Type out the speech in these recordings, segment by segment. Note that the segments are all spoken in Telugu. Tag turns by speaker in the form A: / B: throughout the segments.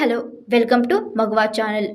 A: హలో వెల్కమ్ టు మగవా ఛానల్.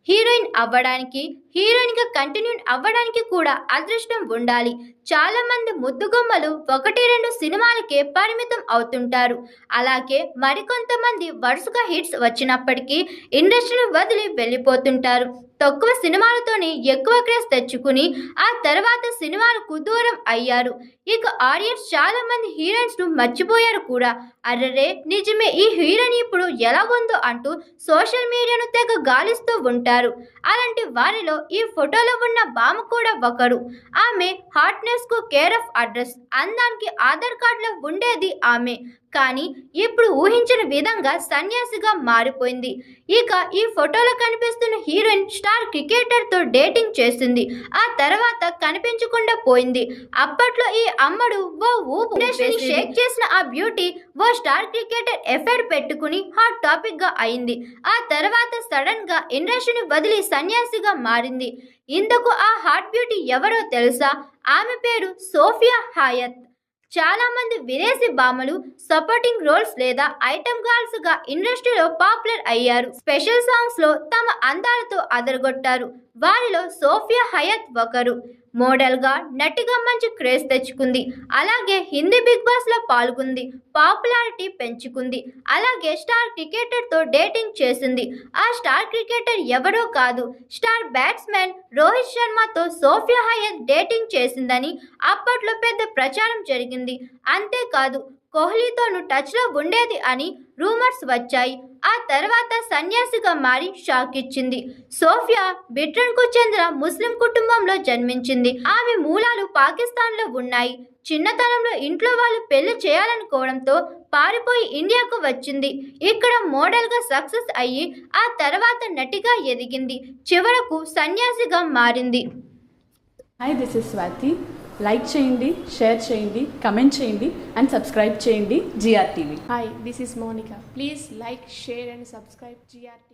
A: హీరోయిన్ అవ్వడానికి హీరోయిన్గా కంటిన్యూ అవ్వడానికి కూడా అదృష్టం ఉండాలి. చాలా మంది ముద్దుగుమ్మలు 1-2 సినిమాలకే పరిమితం అవుతుంటారు. అలాగే మరికొంతమంది వరుసగా హిట్స్ వచ్చినప్పటికీ ఇండస్ట్రీని వదిలి వెళ్ళిపోతుంటారు. తక్కువ సినిమాలతోనే ఎక్కువ క్రేజ్ తెచ్చుకుని ఆ తర్వాత సినిమాలకు దూరం అయ్యారు. ఇక ఆడియన్స్ చాలా మంది హీరోయిన్స్ ను మర్చిపోయారు కూడా. అర్రరే నిజమే, ఈ హీరోయిన్ ఇప్పుడు ఎలా ఉందో అంటూ సోషల్ మీడియాను తెగ గాలిస్తూ ఉంటారు. అలాంటి వారిలో ఈ ఫోటోలో ఉన్న భామ కూడా ఒకరు. ఆమె హాట్నెస్ కు కేర్ ఆఫ్ అడ్రస్, అందానికి ఆధార్ కార్డులో ఉండేది ఆమె. కానీ ఇప్పుడు ఊహించిన విధంగా సన్యాసిగా మారిపోయింది. ఇక ఈ ఫోటోలో కనిపిస్తున్న హీరోయిన్ స్టార్ క్రికెటర్ తో డేటింగ్ చేసింది. ఆ తర్వాత కనిపించకుండా పోయింది. అప్పట్లో ఈ అమ్మడు ఓ ఊపిని షేక్ చేసిన ఆ బ్యూటీ ఓ స్టార్ క్రికెటర్ ఎఫైర్ పెట్టుకుని హాట్ టాపిక్ గా అయింది. ఆ తర్వాత సడన్ గా ఇండస్ట్రీని వదిలి సన్యాసిగా మారింది. ఇందుకు ఆ హాట్ బ్యూటీ ఎవరో తెలుసా? ఆమె పేరు సోఫియా హయత్. చాలా మంది విదేశీ భామలు సపోర్టింగ్ రోల్స్ లేదా ఐటమ్ గర్ల్స్ గా ఇండస్ట్రీలో పాపులర్ అయ్యారు. స్పెషల్ సాంగ్స్ లో తమ అందాలతో అదరగొట్టారు. వారిలో సోఫియా హయత్ ఒకరు. మోడల్ గా నటిగా మంచి క్రేజ్ తెచ్చుకుంది. అలాగే హిందీ బిగ్ బాస్ లో పాల్గొంది, పాపులారిటీ పెంచుకుంది. అలాగే స్టార్ క్రికెటర్ తో డేటింగ్ చేసింది. ఆ స్టార్ క్రికెటర్ ఎవరో కాదు, స్టార్ బ్యాట్స్మెన్ రోహిత్ శర్మతో సోఫియా హయత్ డేటింగ్ చేసిందని అప్పట్లో పెద్ద ప్రచారం జరిగింది. అంతేకాదు కోహ్లీతోనూ టచ్లో ఉండేది అని రూమర్స్ వచ్చాయి. ఆ తర్వాత సన్యాసిగా మారి షాక్ ఇచ్చింది. సోఫియా బ్రిటన్కు చెందిన ముస్లిం కుటుంబంలో జన్మించింది. ఆమె మూలాలు పాకిస్తాన్లో ఉన్నాయి. చిన్నతనంలో ఇంట్లో వాళ్ళు పెళ్లి చేయాలనుకోవడంతో పారిపోయి ఇండియాకు వచ్చింది. ఇక్కడ మోడల్గా సక్సెస్ అయ్యి ఆ తర్వాత నటిగా ఎదిగింది. చివరకు సన్యాసిగా మారింది.
B: Hi, this is Swathi. Like చేయండి, షేర్ చేయండి, కమెంట్ చేయండి అండ్ సబ్స్క్రైబ్ చేయండి GR TV.
C: Hi, this is Monica. Please like, share and subscribe GR TV.